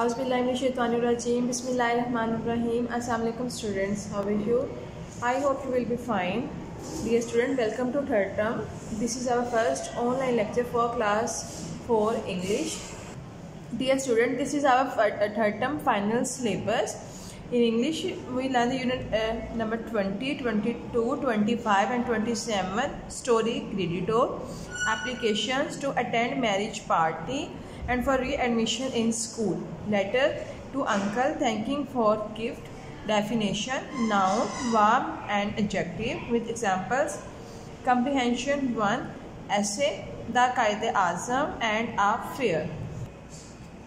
Auzubillahiminash-shaytanir-rajeem. Bismillahir-rahmanir-rahim. Assalamu alaikum students. How are you? I hope you will be fine. Dear student, welcome to third term. This is our first online lecture for class 4 English. Dear student, this is our third term final syllabus. In English, we learn the unit number 20, 22, 25 and 27. Story creditor, applications to attend marriage party and for readmission in school. Letter to uncle thanking for gift. Definition: noun, verb and adjective with examples. Comprehension 1. Essay, the Qaid-e-Azam and a fair.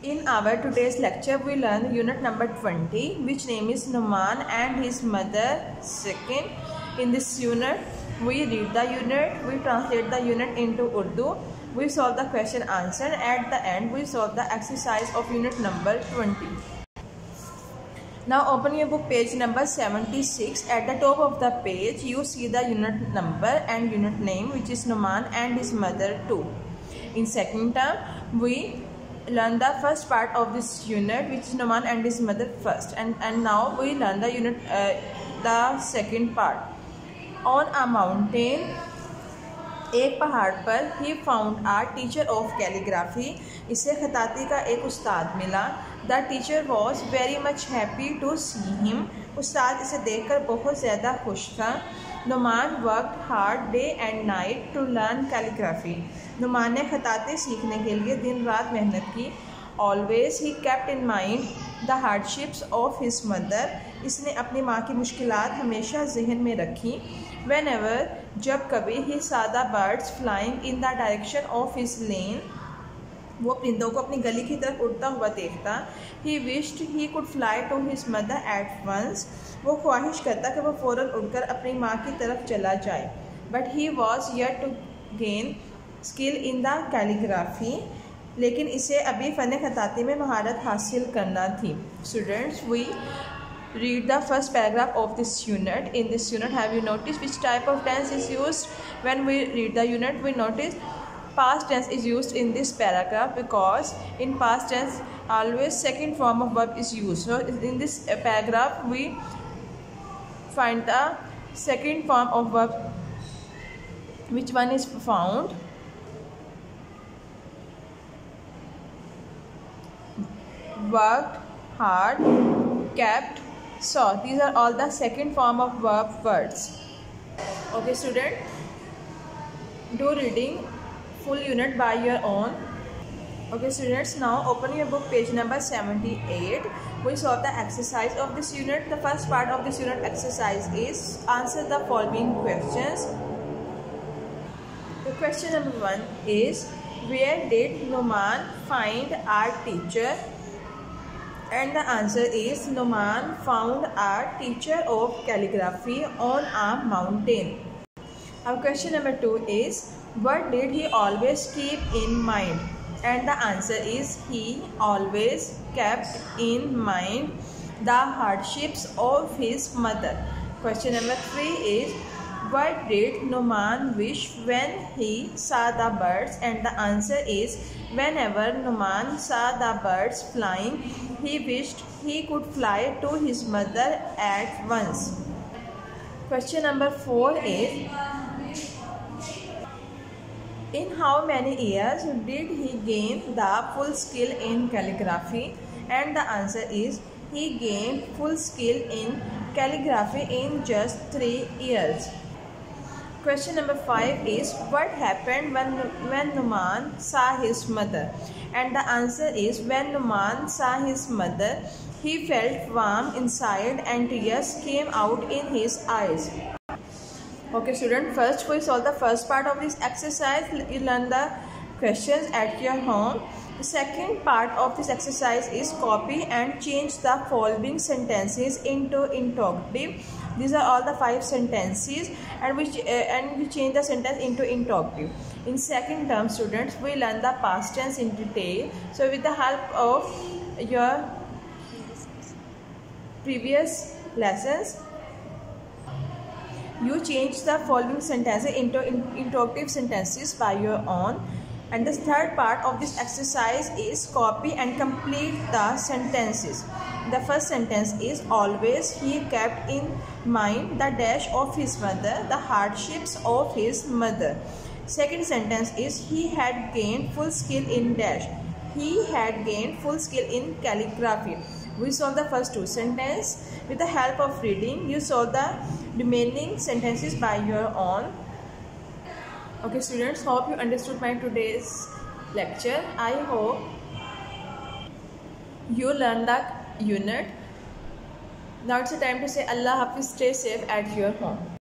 In our today's lecture, we learn unit number 20, which name is Numan and his mother. Second, in this unit, we read the unit, we translate the unit into Urdu, we solve the question answer, and at the end, we solve the exercise of unit number 20. Now open your book page number 76. At the top of the page, you see the unit number and unit name, which is Numan and his mother too. In second term, we learn the first part of this unit, which is Numan and his mother first, and now we learn the unit the second part. On a mountain, एक पहाड़ पर he found a teacher of calligraphy. इसे खताती का एक उस्ताद मिला. The teacher was very much happy to see him. उस्ताद इसे देखकर बहुत ज़्यादा खुश था. Numan worked hard day and night to learn calligraphy. Numan ने खताते सीखने के लिए दिन रात मेहनत की. Always he kept in mind the hardships of his mother. इसने अपनी माँ की मुश्किलात हमेशा जहन में रखी. Whenever, जब कभी, he saw the birds flying in the direction of his lane. वो परिंदों को अपनी गली की तरफ उड़ता हुआ देखता. He wished he could fly to his mother at once. वो ख्वाहिश करता कि वो फ़ौरन उड़कर अपनी माँ की तरफ चला जाए. But he was yet to gain skill in the calligraphy. लेकिन इसे अभी फ़न खताती में महारत हासिल करना थी. Students, we read the first paragraph of this unit. In this unit, have you noticed which type of tense is used? When we read the unit, we notice past tense is used in this paragraph because in past tense always second form of verb is used. So in this paragraph we find the second form of verb. Which one is found? Worked, hard, kept, saw. These are all the second form of verb words. Okay student, do reading full unit by your own. Okay students, now open your book page number 78. We solve the exercise of this unit. The first part of this unit exercise is answer the following questions. The question number 1 is, where did Numan find our teacher? And the answer is, Numan found a teacher of calligraphy on a mountain. Our question number 2 is, what did he always keep in mind? And the answer is, he always kept in mind the hardships of his mother. Question number 3 is, what did Numan wish when he saw the birds? And the answer is, whenever Numan saw the birds flying, he wished he could fly to his mother at once. Question number 4 is, in how many years did he gain the full skill in calligraphy? And the answer is, he gained full skill in calligraphy in just 3 years. Question number 5 is, what happened when Numan saw his mother? And the answer is, when Numan saw his mother, he felt warm inside and tears came out in his eyes. Okay student, first we solve the first part of this exercise. You learn the questions at your home. The second part of this exercise is copy and change the following sentences into interrogative. These are all the 5 sentences and we change the sentence into interrogative. In second term students, we learn the past tense in detail. So with the help of your previous lessons, you change the following sentences into interrogative sentences by your own. And the third part of this exercise is copy and complete the sentences. The first sentence is, always he kept in mind the dash of his mother, the hardships of his mother. Second sentence is, he had gained full skill in dash. He had gained full skill in calligraphy. We solve the first two sentences. With the help of reading, you solve the remaining sentences by your own. Okay students, hope you understood my today's lecture. I hope you learned the unit. Now it's the time to say Allah Hafiz, stay safe at your home.